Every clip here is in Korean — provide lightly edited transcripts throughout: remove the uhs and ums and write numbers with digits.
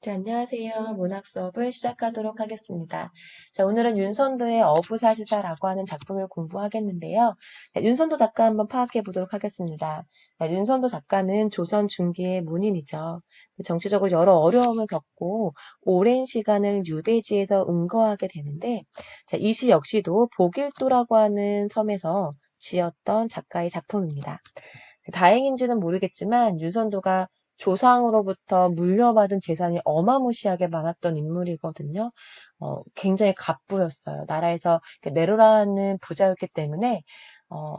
네, 안녕하세요. 문학 수업을 시작하도록 하겠습니다. 자, 오늘은 윤선도의 어부사시사라고 하는 작품을 공부하겠는데요. 네, 윤선도 작가 한번 파악해 보도록 하겠습니다. 네, 윤선도 작가는 조선 중기의 문인이죠. 정치적으로 여러 어려움을 겪고 오랜 시간을 유배지에서 은거하게 되는데, 자, 이 시 역시도 보길도라고 하는 섬에서 지었던 작가의 작품입니다. 다행인지는 모르겠지만 윤선도가 조상으로부터 물려받은 재산이 어마무시하게 많았던 인물이거든요. 굉장히 갑부였어요. 나라에서 내로라는 부자였기 때문에 어,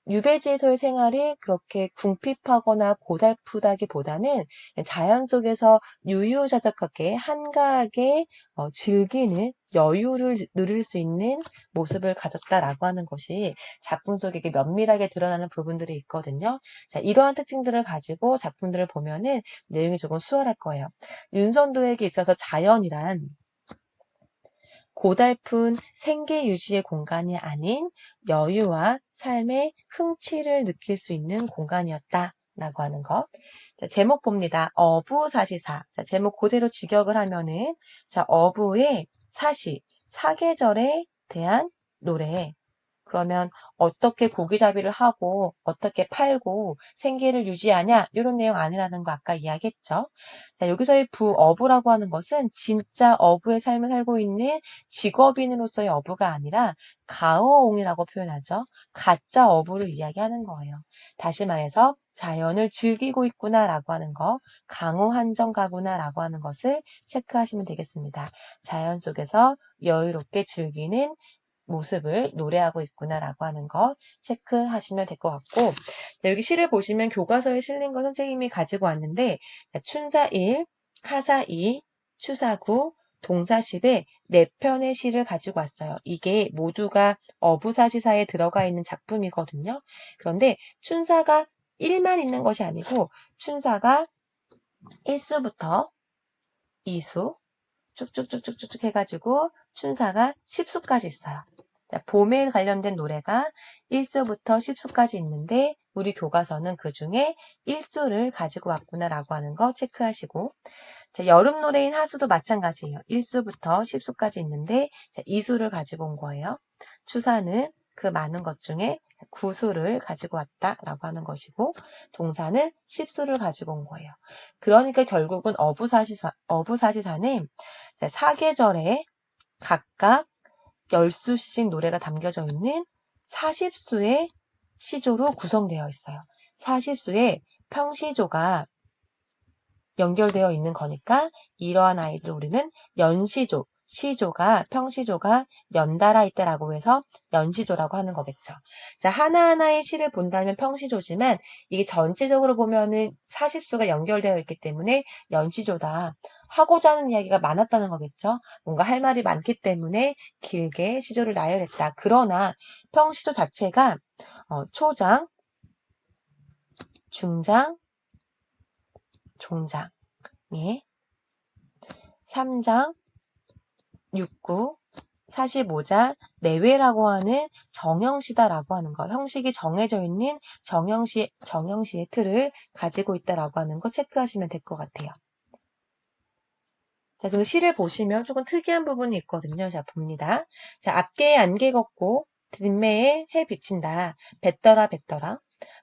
유배지에서의 생활이 그렇게 궁핍하거나 고달프다기보다는 자연 속에서 유유자적하게 한가하게 즐기는 여유를 누릴 수 있는 모습을 가졌다라고 하는 것이 작품 속에 면밀하게 드러나는 부분들이 있거든요. 자, 이러한 특징들을 가지고 작품들을 보면은 내용이 조금 수월할 거예요. 윤선도에게 있어서 자연이란 고달픈 생계 유지의 공간이 아닌 여유와 삶의 흥취를 느낄 수 있는 공간이었다라고 하는 것. 자, 제목 봅니다. 어부사시사. 자, 제목 그대로 직역을 하면은 자, 어부의 사시, 사계절에 대한 노래. 그러면 어떻게 고기잡이를 하고 어떻게 팔고 생계를 유지하냐 이런 내용 아니라는 거 아까 이야기했죠. 자, 여기서의 부어부라고 하는 것은 진짜 어부의 삶을 살고 있는 직업인으로서의 어부가 아니라 가어옹이라고 표현하죠. 가짜 어부를 이야기하는 거예요. 다시 말해서 자연을 즐기고 있구나라고 하는 거, 강호한정가구나라고 하는 것을 체크하시면 되겠습니다. 자연 속에서 여유롭게 즐기는 모습을 노래하고 있구나라고 하는 거 체크하시면 될 것 같고, 여기 시를 보시면 교과서에 실린 거 선생님이 가지고 왔는데 춘사 1, 하사 2, 추사 9, 동사 10의 4편의 시를 가지고 왔어요. 이게 모두가 어부사시사에 들어가 있는 작품이거든요. 그런데 춘사가 1만 있는 것이 아니고 춘사가 1수부터 2수 쭉쭉쭉쭉쭉 해가지고 춘사가 10수까지 있어요. 자, 봄에 관련된 노래가 1수부터 10수까지 있는데 우리 교과서는 그 중에 1수를 가지고 왔구나라고 하는 거 체크하시고, 자, 여름 노래인 하수도 마찬가지예요. 1수부터 10수까지 있는데 2수를 가지고 온 거예요. 추사는 그 많은 것 중에 9수를 가지고 왔다라고 하는 것이고, 동사는 10수를 가지고 온 거예요. 그러니까 결국은 어부사시사는 사계절에 각각 10수씩 노래가 담겨져 있는 40수의 시조로 구성되어 있어요. 40수의 평시조가 연결되어 있는 거니까 이러한 아이들을 우리는 연시조, 평시조가 연달아 있다라고 해서 연시조라고 하는 거겠죠. 자, 하나하나의 시를 본다면 평시조지만 이게 전체적으로 보면은 40수가 연결되어 있기 때문에 연시조다. 하고자 하는 이야기가 많았다는 거겠죠. 뭔가 할 말이 많기 때문에 길게 시조를 나열했다. 그러나 평시조 자체가 초장, 중장, 종장, 예, 3장, 6구, 45자 내외라고 하는 정형시다라고 하는 거, 형식이 정해져 있는 정형시의 틀을 가지고 있다라고 하는 거 체크하시면 될 것 같아요. 자, 그럼 시를 보시면 조금 특이한 부분이 있거든요. 자, 봅니다. 자, 앞개에 안개 걷고 뒷매에 해 비친다. 뱉더라 뱉더라.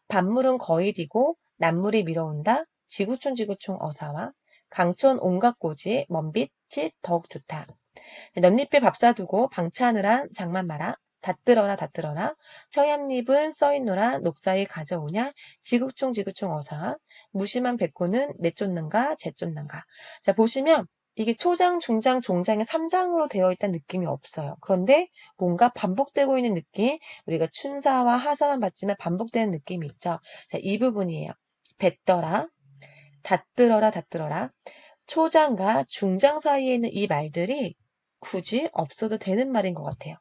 밤물은 거의 디고 낮물이 밀어온다. 지구촌 어사와 강촌 온갖 고지 먼 빛이 더욱 좋다. 넌잎에 밥 사두고 방차느라 장만 마라. 닷들어라 처얌잎은 써있노라 녹사이 가져오냐 지구총 어사 무심한 백구는 내쫓는가 제쫓는가. 자, 보시면 이게 초장, 중장, 종장의 3장으로 되어 있다는 느낌이 없어요. 그런데 뭔가 반복되고 있는 느낌, 우리가 춘사와 하사만 봤지만 반복되는 느낌이 있죠. 자, 이 부분이에요. 뱉더라, 닷들어라. 초장과 중장 사이에 있는 이 말들이 굳이 없어도 되는 말인 것 같아요.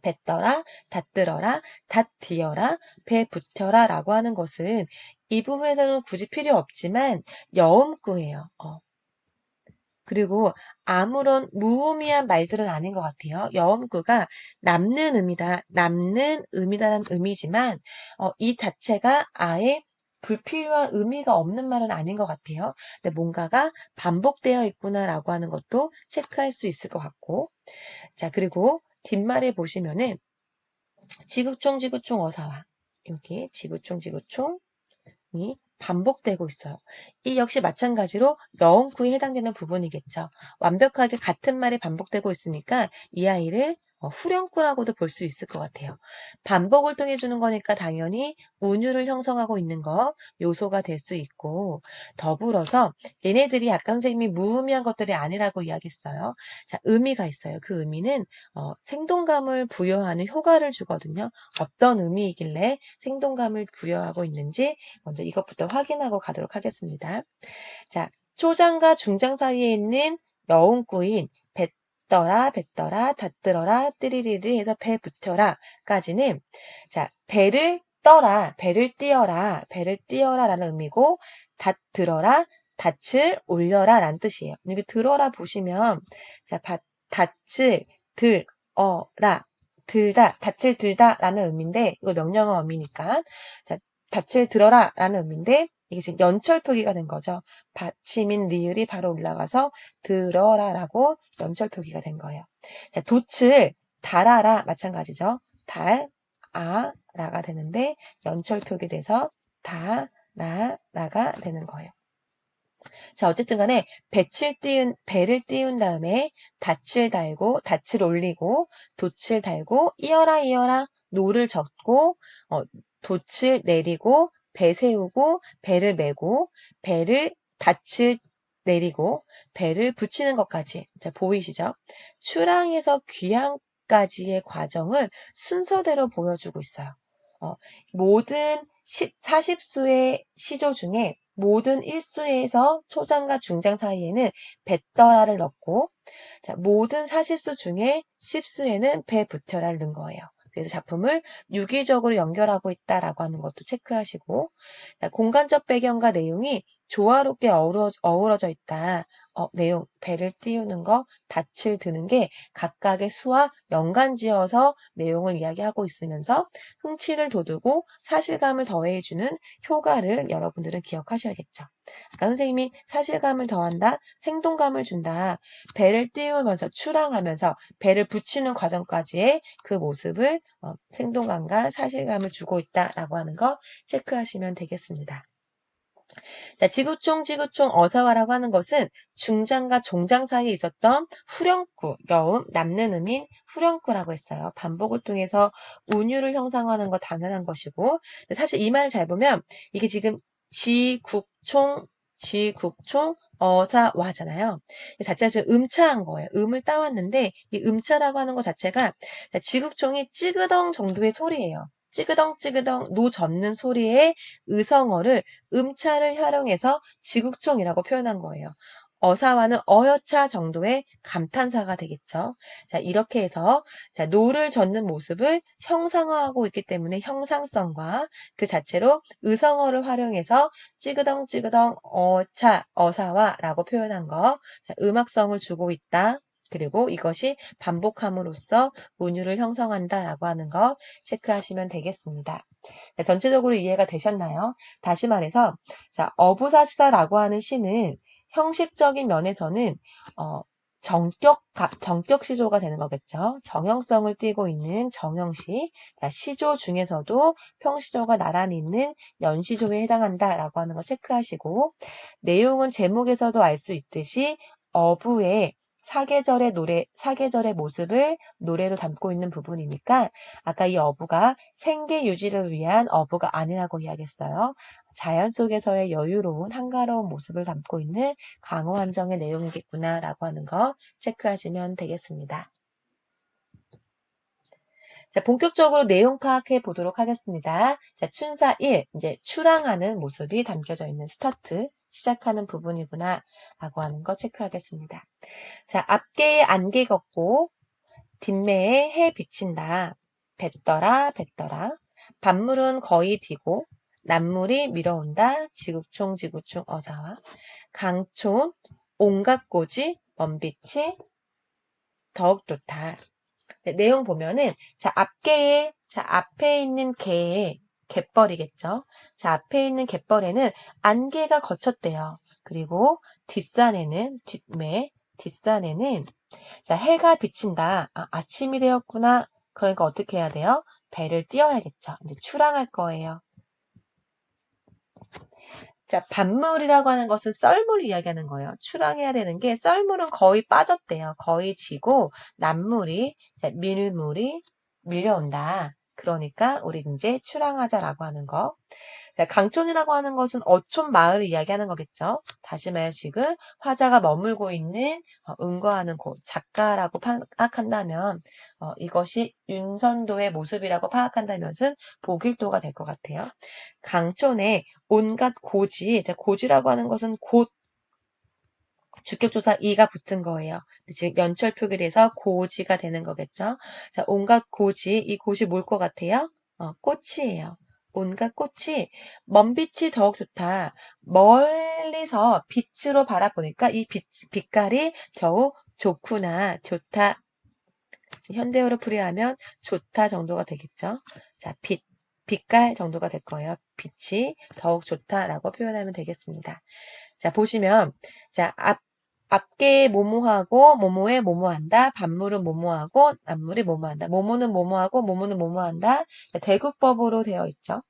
뱉더라, 닫들어라, 닫디어라, 배 붙여라 라고 하는 것은 이 부분에서는 굳이 필요 없지만 여음구예요. 그리고 아무런 무의미한 말들은 아닌 것 같아요. 여음구가 남는 의미다라는 의미지만 이 자체가 아예 불필요한 의미가 없는 말은 아닌 것 같아요. 근데 뭔가가 반복되어 있구나라고 하는 것도 체크할 수 있을 것 같고. 자, 그리고 뒷말에 보시면은 지구총 지구총 어사와 여기 지구총 지구총 이 반복되고 있어요. 이 역시 마찬가지로 여운구에 해당되는 부분이겠죠. 완벽하게 같은 말이 반복되고 있으니까 이 아이를 후렴구라고도 볼 수 있을 것 같아요. 반복을 통해 주는 거니까 당연히 운율을 형성하고 있는 거 요소가 될 수 있고, 더불어서 얘네들이 아까 선생님이 무의미한 것들이 아니라고 이야기했어요. 자, 의미가 있어요. 그 의미는 생동감을 부여하는 효과를 주거든요. 어떤 의미이길래 생동감을 부여하고 있는지 먼저 이것부터 확인하고 가도록 하겠습니다. 자, 초장과 중장 사이에 있는 여운구인 뱉더라, 뱉더라, 닫들어라, 뜨리리를 해서 배 붙여라 까지는 자, 배를 떠라, 배를 띄어라, 배를 띄어라 라는 의미고 닫들어라, 닻을 올려라 라는 뜻이에요. 여기 들어라 보시면 자, 닻을 들어라 들다, 닻을 들다 라는 의미인데 이거 명령어 어미니까 자, 닻을 들어라 라는 의미인데 이게 지금 연철 표기가 된 거죠. 받침인 리을이 바로 올라가서 들어라라고 연철 표기가 된 거예요. 자, 돛을 달아라 마찬가지죠. 달아라가 되는데 연철 표기돼서 다라라가 되는 거예요. 자, 어쨌든 간에 배를 띄운 다음에 닻을 달고, 닻을 올리고, 돛을 달고, 이어라, 이어라, 노를 젓고, 돛을 내리고, 배 세우고, 배를 메고, 배를 닻을 내리고, 배를 붙이는 것까지. 자, 보이시죠? 출항에서 귀항까지의 과정을 순서대로 보여주고 있어요. 모든 40수의 시조 중에 모든 1수에서 초장과 중장 사이에는 뱉더라를 넣고 자, 모든 40수 중에 10수에는 배 붙여라를 넣은 거예요. 그래서 작품을 유기적으로 연결하고 있다라고 하는 것도 체크하시고 자, 공간적 배경과 내용이 조화롭게 어우러져 있다. 내용, 배를 띄우는 거, 닻을 드는 게 각각의 수와 연관지어서 내용을 이야기하고 있으면서 흥치를 돋우고 사실감을 더해주는 효과를 여러분들은 기억하셔야겠죠. 아까 선생님이 사실감을 더한다, 생동감을 준다, 배를 띄우면서 출항하면서 배를 붙이는 과정까지의 그 모습을 생동감과 사실감을 주고 있다라고 하는 거 체크하시면 되겠습니다. 자, 지구총 어사와라고 하는 것은 중장과 종장 사이에 있었던 후렴구, 여음, 남는 음인 후렴구라고 했어요. 반복을 통해서 운율을 형성하는 거 당연한 것이고 사실 이 말을 잘 보면 이게 지금 지국총 어사와잖아요. 자체가 지금 음차한 거예요. 음을 따왔는데 이 음차라고 하는 것 자체가 지국총이 찌그덩 정도의 소리예요. 찌그덩 노 젓는 소리의 의성어를 음차를 활용해서 지국총이라고 표현한 거예요. 어사와는 어여차 정도의 감탄사가 되겠죠. 자, 이렇게 해서 자, 노를 젓는 모습을 형상화하고 있기 때문에 형상성과 그 자체로 의성어를 활용해서 찌그덩 어사와라고 표현한 거. 자, 음악성을 주고 있다. 그리고 이것이 반복함으로써 운율을 형성한다라고 하는 거 체크하시면 되겠습니다. 자, 전체적으로 이해가 되셨나요? 다시 말해서 자, 어부사시다라고 하는 시는 형식적인 면에서는 정격 시조가 되는 거겠죠. 정형성을 띠고 있는 정형시. 자, 시조 중에서도 평시조가 나란히 있는 연시조에 해당한다라고 하는 거 체크하시고 내용은 제목에서도 알 수 있듯이 어부의 사계절의 모습을 노래로 담고 있는 부분이니까 아까 이 어부가 생계 유지를 위한 어부가 아니라고 이야기했어요. 자연 속에서의 여유로운 한가로운 모습을 담고 있는 강호 한정의 내용이겠구나라고 하는 거 체크하시면 되겠습니다. 자, 본격적으로 내용 파악해 보도록 하겠습니다. 자, 춘사 1, 이제 출항하는 모습이 담겨져 있는 스타트, 시작하는 부분이구나 라고 하는 거 체크하겠습니다. 자, 앞개에 안개 걷고 뒷매에 해 비친다. 뱉더라. 밭물은 거의 디고 남물이 밀어온다. 지구총 어사와 강촌 온갖 고지 먼빛이 더욱 좋다. 네, 내용 보면은 자 앞에 있는 개에 갯벌이겠죠. 자, 앞에 있는 갯벌에는 안개가 거쳤대요. 그리고 뒷산에는 자, 해가 비친다. 아침이 되었구나. 그러니까 어떻게 해야 돼요? 배를 띄워야겠죠. 이제 출항할 거예요. 자, 반물이라고 하는 것은 썰물을 이야기하는 거예요. 출항해야 되는 게 썰물은 거의 빠졌대요. 거의 지고 남물이, 자, 밀물이 밀려온다. 그러니까 우리 이제 출항하자라고 하는 거. 자, 강촌이라고 하는 것은 어촌 마을을 이야기하는 거겠죠. 다시 말해 지금 화자가 머물고 있는 은거하는 곳, 작가라고 파악한다면 이것이 윤선도의 모습이라고 파악한다면은 복일도가 될 것 같아요. 강촌에 온갖 고지, 고지라고 하는 것은 곧 주격조사 이가 붙은 거예요. 지금 연철 표기돼서 고지가 되는 거겠죠. 자, 온갖 고지, 이 곳이 뭘 것 같아요? 꽃이에요. 온갖 꽃이 먼 빛이 더욱 좋다. 멀리서 빛으로 바라보니까 이 빛깔이 더욱 좋구나. 좋다. 현대어로 풀이하면 좋다 정도가 되겠죠. 자, 빛깔 정도가 될 거예요. 빛이 더욱 좋다라고 표현하면 되겠습니다. 자, 보시면, 자, 앞게 모모하고, 모모에 모모한다. 반물은 모모하고, 남물이 모모한다. 모모는 모모하고, 모모는 모모한다. 자, 대구법으로 되어 있죠.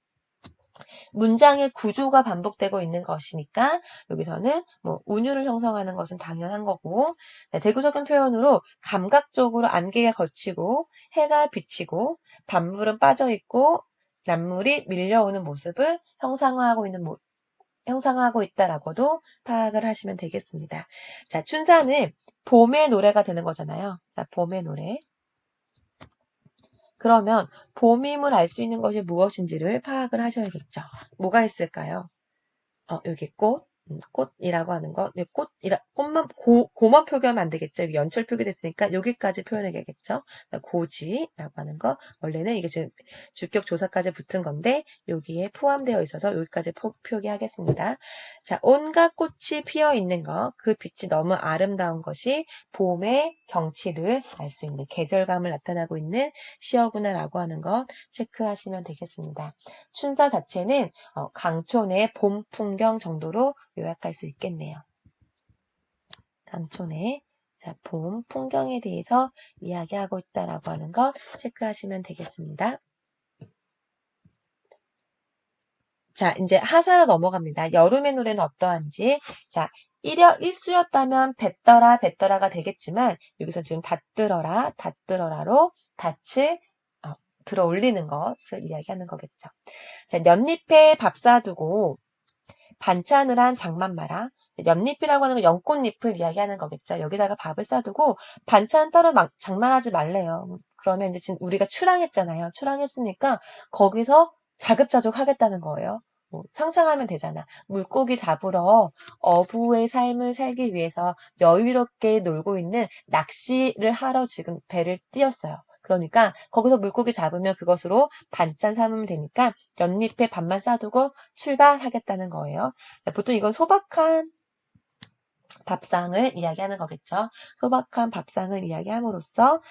문장의 구조가 반복되고 있는 것이니까 여기서는 뭐 운율을 형성하는 것은 당연한 거고, 자, 대구적인 표현으로 감각적으로 안개가 거치고 해가 비치고 반물은 빠져 있고 남물이 밀려오는 모습을 형상화하고 있다라고도 파악을 하시면 되겠습니다. 자, 춘사는 봄의 노래가 되는 거잖아요. 자, 봄의 노래. 그러면 봄임을 알 수 있는 것이 무엇인지를 파악을 하셔야겠죠. 뭐가 있을까요? 여기 꽃이라고 하는 거. 꽃만 표기하면 안 되겠죠. 여기 연철 표기됐으니까 여기까지 표현해야겠죠. 고지라고 하는 거. 원래는 이게 지금 주격 조사까지 붙은 건데 여기에 포함되어 있어서 여기까지 표기하겠습니다. 자, 온갖 꽃이 피어 있는 거. 그 빛이 너무 아름다운 것이 봄의 경치를 알 수 있는 계절감을 나타나고 있는 시어구나라고 하는 것 체크하시면 되겠습니다. 춘사 자체는 강촌의 봄 풍경 정도로 요약할 수 있겠네요. 강촌의 봄 풍경에 대해서 이야기하고 있다라고 하는 거 체크하시면 되겠습니다. 자, 이제 하사로 넘어갑니다. 여름의 노래는 어떠한지. 자, 일수였다면 뱉더라가 되겠지만 여기서 지금 닷들어라로 닻을 들어 올리는 것을 이야기하는 거겠죠. 자, 연잎에 밥 싸두고 반찬을 한 장만 마라. 연잎이라고 하는 건 연꽃잎을 이야기하는 거겠죠. 여기다가 밥을 싸두고 반찬 따로 장만하지 말래요. 그러면 이제 지금 우리가 출항했잖아요. 출항했으니까 거기서 자급자족 하겠다는 거예요. 상상하면 되잖아. 물고기 잡으러 어부의 삶을 살기 위해서 여유롭게 놀고 있는 낚시를 하러 지금 배를 띄웠어요. 그러니까 거기서 물고기 잡으면 그것으로 반찬 삼으면 되니까 연잎에 밥만 싸두고 출발하겠다는 거예요. 보통 이건 소박한 밥상을 이야기하는 거겠죠. 소박한 밥상을 이야기함으로써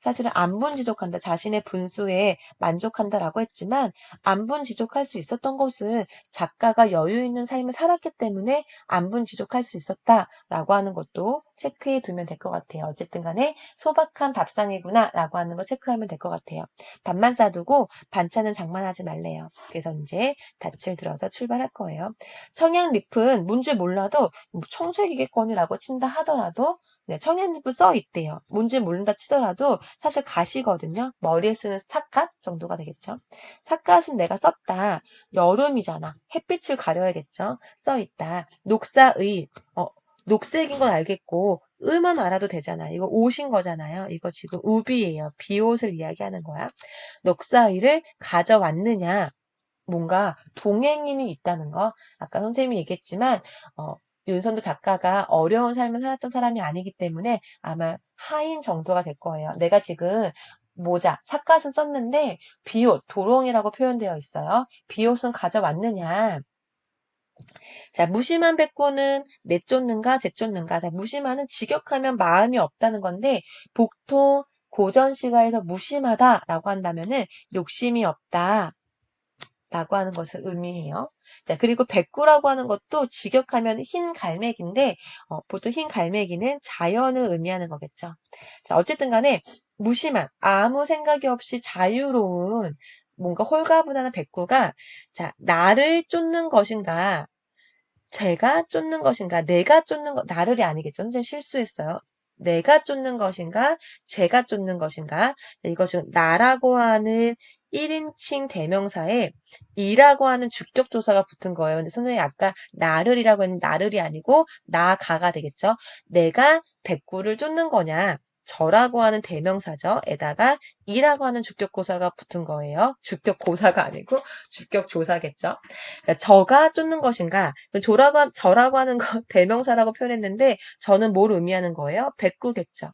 사실은 안분지족한다. 자신의 분수에 만족한다라고 했지만 안분지족할 수 있었던 것은 작가가 여유 있는 삶을 살았기 때문에 안분지족할 수 있었다라고 하는 것도 체크해 두면 될 것 같아요. 어쨌든 간에 소박한 밥상이구나 라고 하는 거 체크하면 될 것 같아요. 밥만 싸두고 반찬은 장만하지 말래요. 그래서 이제 닻을 들어서 출발할 거예요. 청양잎은 뭔지 몰라도 청색이겠거니라고 친다 하더라도 청양잎은 써 있대요. 뭔지 모른다 치더라도 사실 갓이거든요. 머리에 쓰는 삿갓 정도가 되겠죠. 삿갓은 내가 썼다. 여름이잖아. 햇빛을 가려야겠죠. 써 있다. 녹사의 녹색인 건 알겠고 의만 알아도 되잖아. 이거 옷인 거잖아요. 이거 지금 우비예요. 비옷을 이야기하는 거야. 녹사의를 가져왔느냐. 뭔가 동행인이 있다는 거. 아까 선생님이 얘기했지만 윤선도 작가가 어려운 삶을 살았던 사람이 아니기 때문에 아마 하인 정도가 될 거예요. 내가 지금 삿갓은 썼는데 비옷, 도롱이라고 표현되어 있어요. 비옷은 가져왔느냐. 자, 무심한 백구는 내쫓는가 제쫓는가. 자, 무심한은 직역하면 마음이 없다는 건데 보통 고전 시가에서 무심하다라고 한다면은 욕심이 없다. 라고 하는 것을 의미해요. 자, 그리고 백구라고 하는 것도 직역하면 흰 갈매기인데, 보통 흰 갈매기는 자연을 의미하는 거겠죠. 자, 어쨌든 간에 무심한, 아무 생각이 없이 자유로운, 뭔가 홀가분한 백구가, 자, 나를 쫓는 것인가, 제가 쫓는 것인가, 내가 쫓는 것, 나를이 아니겠죠. 선생님 실수했어요. 내가 쫓는 것인가, 제가 쫓는 것인가. 이것은 나라고 하는 1인칭 대명사에 이라고 하는 주격조사가 붙은 거예요. 근데 선생님이 아까 나를이라고 했는데 나를이 아니고 나가가 되겠죠. 내가 백구를 쫓는 거냐. 저라고 하는 대명사죠. 에다가 이라고 하는 주격고사가 붙은 거예요. 주격고사가 아니고 주격조사겠죠. 그러니까 저가 쫓는 것인가? 저라고 하는 거 대명사라고 표현했는데 저는 뭘 의미하는 거예요? 백구겠죠.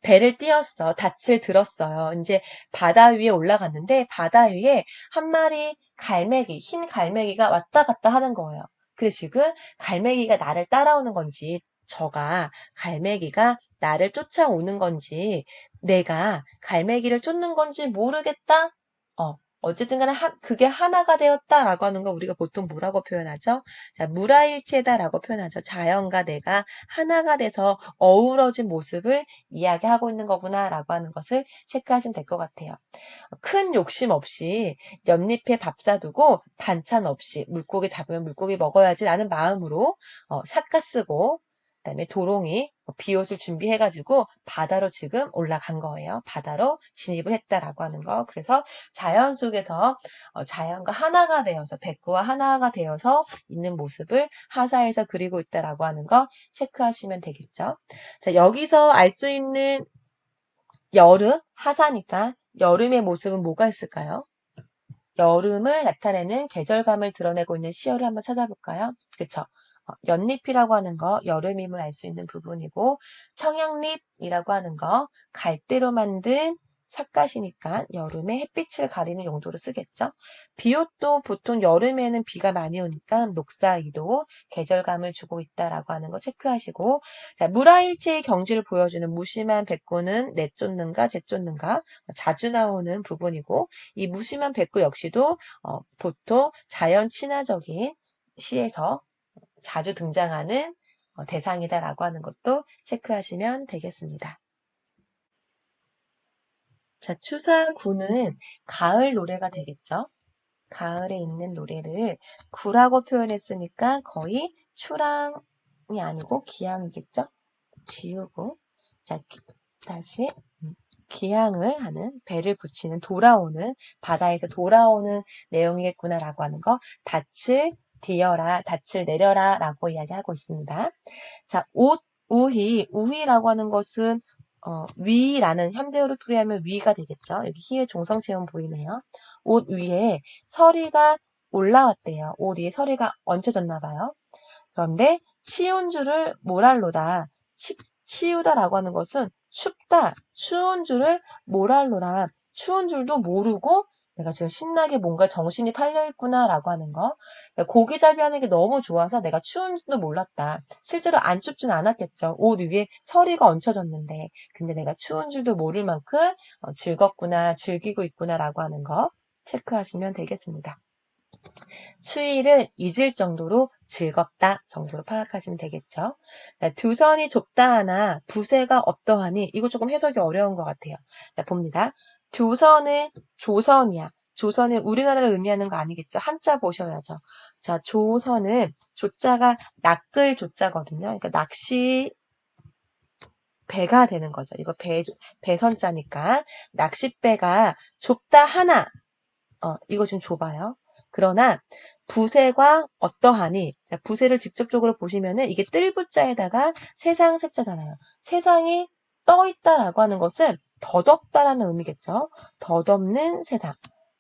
배를 띄었어. 닻을 들었어요. 이제 바다 위에 올라갔는데 바다 위에 한 마리 갈매기, 흰 갈매기가 왔다 갔다 하는 거예요. 그래서 지금 갈매기가 나를 따라오는 건지 저가 갈매기가 나를 쫓아오는 건지 내가 갈매기를 쫓는 건지 모르겠다. 어쨌든 간에 그게 하나가 되었다라고 하는 거 우리가 보통 뭐라고 표현하죠? 자, 무라일체다라고 표현하죠. 자연과 내가 하나가 돼서 어우러진 모습을 이야기하고 있는 거구나라고 하는 것을 체크하시면 될 것 같아요. 큰 욕심 없이 연잎에 밥 싸두고 반찬 없이 물고기 잡으면 물고기 먹어야지라는 마음으로 삿가 쓰고 그다음에 도롱이, 비옷을 준비해가지고 바다로 지금 올라간 거예요. 바다로 진입을 했다라고 하는 거. 그래서 자연 속에서 자연과 하나가 되어서 백구와 하나가 되어서 있는 모습을 하사에서 그리고 있다라고 하는 거 체크하시면 되겠죠. 자, 여기서 알 수 있는 여름, 하사니까 여름의 모습은 뭐가 있을까요? 여름을 나타내는 계절감을 드러내고 있는 시어를 한번 찾아볼까요? 그쵸? 연잎이라고 하는 거 여름임을 알 수 있는 부분이고 청양잎이라고 하는 거 갈대로 만든 삿갓이니까 여름에 햇빛을 가리는 용도로 쓰겠죠. 비옷도 보통 여름에는 비가 많이 오니까 녹사이도 계절감을 주고 있다라고 하는 거 체크하시고 자, 무라일체의 경지를 보여주는 무심한 백구는 내쫓는가 제쫓는가 자주 나오는 부분이고 이 무심한 백구 역시도 보통 자연 친화적인 시에서 자주 등장하는 대상이다라고 하는 것도 체크하시면 되겠습니다. 자, 추사구는 가을 노래가 되겠죠. 가을에 있는 노래를 구라고 표현했으니까 거의 추랑이 아니고 기항이겠죠. 지우고 자 다시 기항을 하는 배를 붙이는 돌아오는 바다에서 돌아오는 내용이겠구나라고 하는 거 닻을 뒤어라 닻을 내려라 라고 이야기하고 있습니다. 자, 우희라고 하는 것은 위라는 현대어로 풀이하면 위가 되겠죠. 여기 희의 종성체험 보이네요. 옷 위에 서리가 올라왔대요. 옷 위에 서리가 얹혀졌나 봐요. 그런데 치운 줄을 모랄로다. 치우다라고 하는 것은 춥다. 추운 줄을 모랄로라. 추운 줄도 모르고 내가 지금 신나게 뭔가 정신이 팔려있구나라고 하는 거. 고기잡이 하는 게 너무 좋아서 내가 추운 줄도 몰랐다. 실제로 안 춥진 않았겠죠. 옷 위에 서리가 얹혀졌는데. 근데 내가 추운 줄도 모를 만큼 즐겁구나, 즐기고 있구나라고 하는 거 체크하시면 되겠습니다. 추위를 잊을 정도로 즐겁다 정도로 파악하시면 되겠죠. 자, 두선이 좁다 하나 부세가 어떠하니 이거 조금 해석이 어려운 것 같아요. 자, 봅니다. 조선은 조선이야. 조선은 우리나라를 의미하는 거 아니겠죠. 한자 보셔야죠. 자, 조선은 조자가 낚을 조자거든요. 그러니까 낚시 배가 되는 거죠. 이거 배선자니까 낚싯배가 좁다 하나 이거 좀 좁아요. 그러나 부세가 어떠하니? 자, 부세를 직접적으로 보시면은 이게 뜰부자에다가 세상 세자잖아요. 세상이 떠 있다라고 하는 것은 덧없다라는 의미겠죠. 덧없는 세상.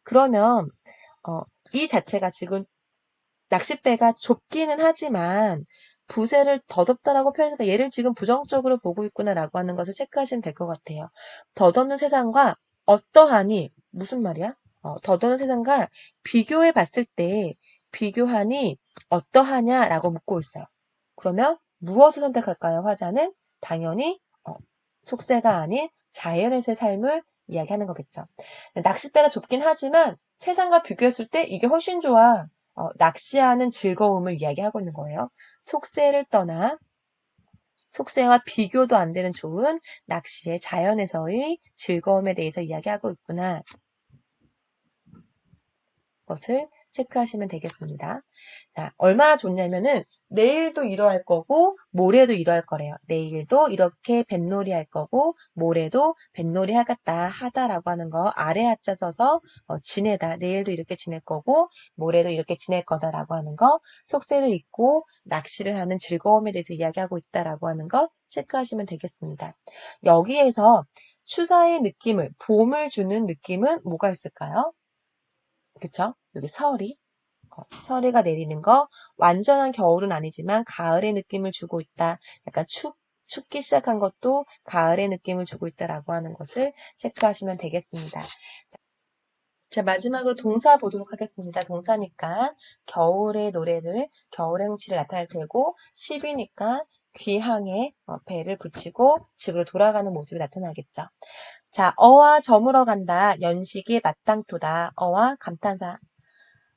그러면 이 자체가 지금 낚싯배가 좁기는 하지만 부세를 덧없다라고 표현하니까 얘를 지금 부정적으로 보고 있구나라고 하는 것을 체크하시면 될 것 같아요. 덧없는 세상과 어떠하니? 무슨 말이야? 덧없는 세상과 비교해 봤을 때 비교하니 어떠하냐라고 묻고 있어요. 그러면 무엇을 선택할까요? 화자는 당연히 속세가 아닌 자연에서의 삶을 이야기하는 거겠죠. 낚싯배가 좁긴 하지만 세상과 비교했을 때 이게 훨씬 좋아. 낚시하는 즐거움을 이야기하고 있는 거예요. 속세를 떠나 속세와 비교도 안 되는 좋은 낚시의 자연에서의 즐거움에 대해서 이야기하고 있구나. 것을 체크하시면 되겠습니다. 자, 얼마나 좋냐면은 내일도 이러할 거고 모레도 이러할 거래요. 내일도 이렇게 뱃놀이 할 거고 모레도 뱃놀이 하겠다 하다라고 하는 거 아래 하자 써서 지내다 내일도 이렇게 지낼 거고 모레도 이렇게 지낼 거다라고 하는 거 속세를 잊고 낚시를 하는 즐거움에 대해서 이야기하고 있다라고 하는 거 체크하시면 되겠습니다. 여기에서 추사의 느낌을 봄을 주는 느낌은 뭐가 있을까요? 그쵸? 여기 서리가 내리는 거 완전한 겨울은 아니지만 가을의 느낌을 주고 있다. 약간 춥기 시작한 것도 가을의 느낌을 주고 있다라고 하는 것을 체크하시면 되겠습니다. 자, 마지막으로 동사 보도록 하겠습니다. 동사니까 겨울의 노래를, 겨울의 흥취를 나타낼 테고 10이니까 귀향에 배를 붙이고 집으로 돌아가는 모습이 나타나겠죠. 자, 어와 저물어 간다. 연식이 마땅토다. 어와 감탄사.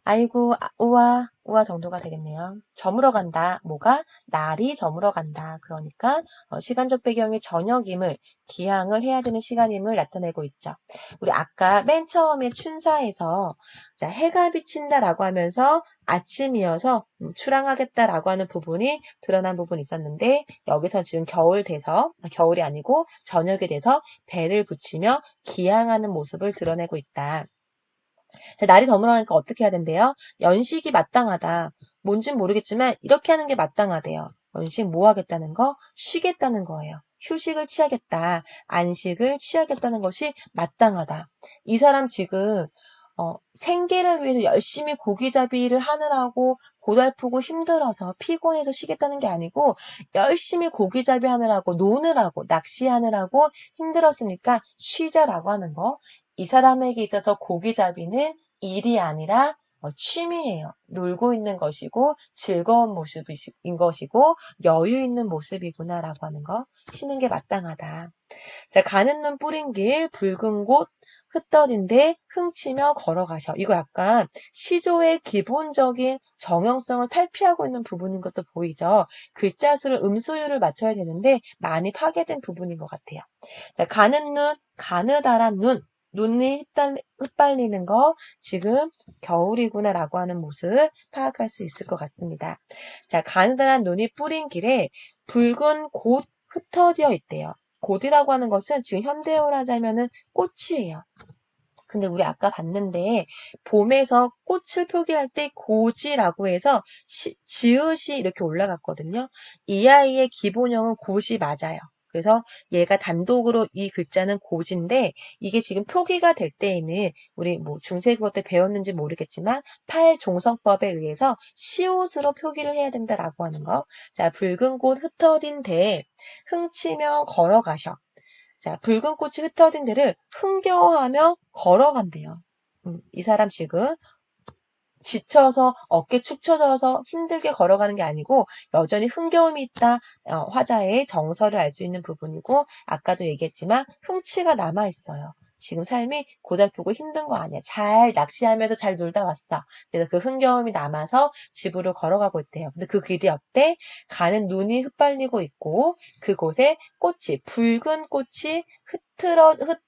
아이고, 우와 정도가 되겠네요. 저물어 간다. 뭐가? 날이 저물어 간다. 그러니까 시간적 배경이 저녁임을, 기항을 해야 되는 시간임을 나타내고 있죠. 우리 아까 맨 처음에 춘사에서 자, 해가 비친다라고 하면서 아침이어서 출항하겠다라고 하는 부분이 드러난 부분이 있었는데 여기서 지금 겨울이 아니고 저녁이 돼서 배를 붙이며 기항하는 모습을 드러내고 있다. 자, 날이 더물어가니까 어떻게 해야 된대요? 연식이 마땅하다. 뭔진 모르겠지만 이렇게 하는 게 마땅하대요. 연식 뭐 하겠다는 거? 쉬겠다는 거예요. 휴식을 취하겠다. 안식을 취하겠다는 것이 마땅하다. 이 사람 지금 생계를 위해서 열심히 고기잡이를 하느라고 고달프고 힘들어서 피곤해서 쉬겠다는 게 아니고 열심히 고기잡이 하느라고 노느라고 낚시하느라고 힘들었으니까 쉬자라고 하는 거. 이 사람에게 있어서 고기잡이는 일이 아니라 취미예요. 놀고 있는 것이고 즐거운 모습인 것이고 여유 있는 모습이구나라고 하는 거. 쉬는 게 마땅하다. 자, 가는 눈 뿌린 길 붉은 곳 흩떠딘데 흥치며 걸어가셔. 이거 약간 시조의 기본적인 정형성을 탈피하고 있는 부분인 것도 보이죠. 글자 수를 음수율을 맞춰야 되는데 많이 파괴된 부분인 것 같아요. 자, 가는 눈, 가느다란 눈이 흩발리는 거 지금 겨울이구나라고 하는 모습 파악할 수 있을 것 같습니다. 자, 가느다란 눈이 뿌린 길에 붉은 곳 흩어져 있대요. 곧이라고 하는 것은 지금 현대어로 하자면은 꽃이에요. 근데 우리 아까 봤는데 봄에서 꽃을 표기할 때 고지라고 해서 지읒이 이렇게 올라갔거든요. 이 아이의 기본형은 곧이 맞아요. 그래서 얘가 단독으로 이 글자는 고지인데 이게 지금 표기가 될 때에는 우리 뭐 중세국어 때 배웠는지 모르겠지만 팔종성법에 의해서 시옷으로 표기를 해야 된다라고 하는 거. 자, 붉은 곳 흩어진 데 흥치며 걸어가셔. 자, 붉은 꽃이 흩어진 데를 흥겨워하며 걸어간대요. 이 사람 지금 지쳐서 어깨 축 처져서 힘들게 걸어가는 게 아니고 여전히 흥겨움이 있다. 화자의 정서를 알 수 있는 부분이고 아까도 얘기했지만 흥취가 남아있어요. 지금 삶이 고달프고 힘든 거 아니야. 잘 낚시하면서 잘 놀다 왔어. 그래서 그 흥겨움이 남아서 집으로 걸어가고 있대요. 근데 그 길이 어때? 가는 눈이 흩발리고 있고 그곳에 붉은 꽃이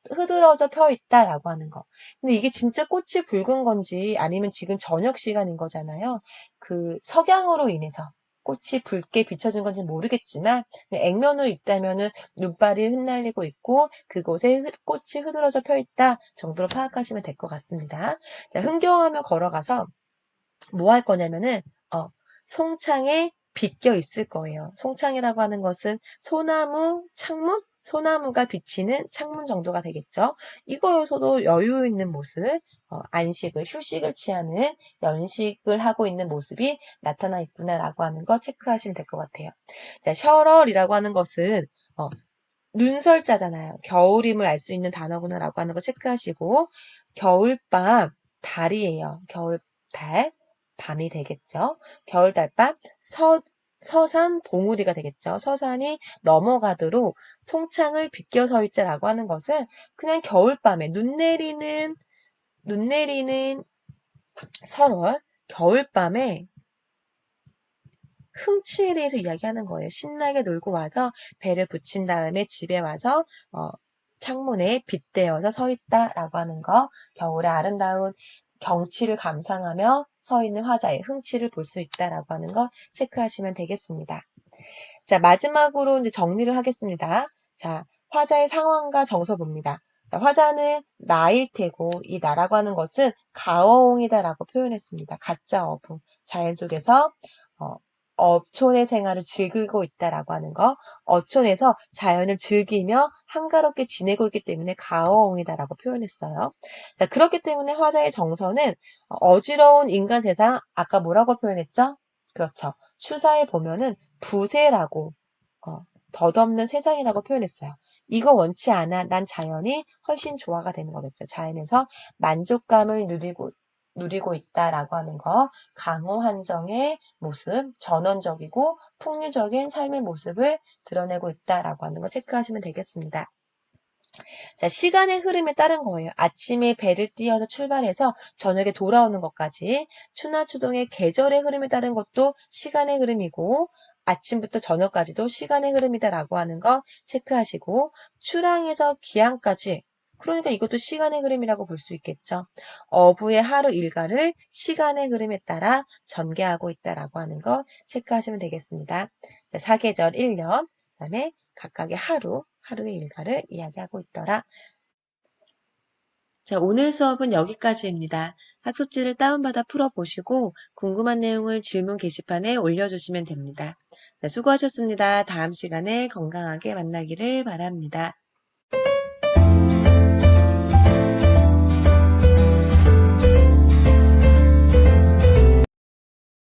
흐드러져 펴 있다라고 하는 거. 근데 이게 진짜 꽃이 붉은 건지 아니면 지금 저녁 시간인 거잖아요. 그 석양으로 인해서 꽃이 붉게 비춰진 건지 모르겠지만 액면으로 있다면은 눈발이 흩날리고 있고 그곳에 꽃이 흐드러져 펴 있다 정도로 파악하시면 될 것 같습니다. 자, 흥겨워하며 걸어가서 뭐 할 거냐면은 송창에 빗겨 있을 거예요. 송창이라고 하는 것은 소나무, 창문? 소나무가 비치는 창문 정도가 되겠죠. 이거에서도 여유 있는 모습, 안식을, 휴식을 취하는 연식을 하고 있는 모습이 나타나 있구나라고 하는 거 체크하시면 될 것 같아요. 자, 셔럴이라고 하는 것은 눈설자잖아요. 겨울임을 알 수 있는 단어구나라고 하는 거 체크하시고 겨울밤, 달이에요. 겨울달, 밤이 되겠죠. 겨울달밤, 서산 봉우리가 되겠죠. 서산이 넘어가도록 송창을 비껴 서 있자라고 하는 것은 그냥 겨울밤에 눈 내리는 3월 겨울밤에 흥치에 대해서 이야기하는 거예요. 신나게 놀고 와서 배를 붙인 다음에 집에 와서 창문에 빗대어서 서 있다라고 하는 거. 겨울의 아름다운 경치를 감상하며 서 있는 화자의 흥치를 볼 수 있다라고 하는 거 체크하시면 되겠습니다. 자, 마지막으로 이제 정리를 하겠습니다. 자, 화자의 상황과 정서 봅니다. 자, 화자는 나일 테고 이 나라고 하는 것은 가어옹이다라고 표현했습니다. 가짜 어부. 자연 속에서 어촌의 생활을 즐기고 있다라고 하는 거. 어촌에서 자연을 즐기며 한가롭게 지내고 있기 때문에 가어옹이다라고 표현했어요. 자, 그렇기 때문에 화자의 정서는 어지러운 인간 세상, 아까 뭐라고 표현했죠? 그렇죠. 추사에 보면은 부세라고 덧없는 세상이라고 표현했어요. 이거 원치 않아. 난 자연이 훨씬 좋아가 되는 거겠죠. 자연에서 만족감을 누리고 있다라고 하는 거. 강호한정의 모습, 전원적이고 풍류적인 삶의 모습을 드러내고 있다라고 하는 거 체크하시면 되겠습니다. 자, 시간의 흐름에 따른 거예요. 아침에 배를 띄어서 출발해서 저녁에 돌아오는 것까지 추나추동의 계절의 흐름에 따른 것도 시간의 흐름이고 아침부터 저녁까지도 시간의 흐름이다라고 하는 거 체크하시고 출항에서 귀향까지 그러니까 이것도 시간의 흐름이라고 볼 수 있겠죠. 어부의 하루 일과를 시간의 흐름에 따라 전개하고 있다라고 하는 거 체크하시면 되겠습니다. 자, 사계절 1년, 그다음에 각각의 하루의 일과를 이야기하고 있더라. 자, 오늘 수업은 여기까지입니다. 학습지를 다운받아 풀어보시고 궁금한 내용을 질문 게시판에 올려주시면 됩니다. 자, 수고하셨습니다. 다음 시간에 건강하게 만나기를 바랍니다.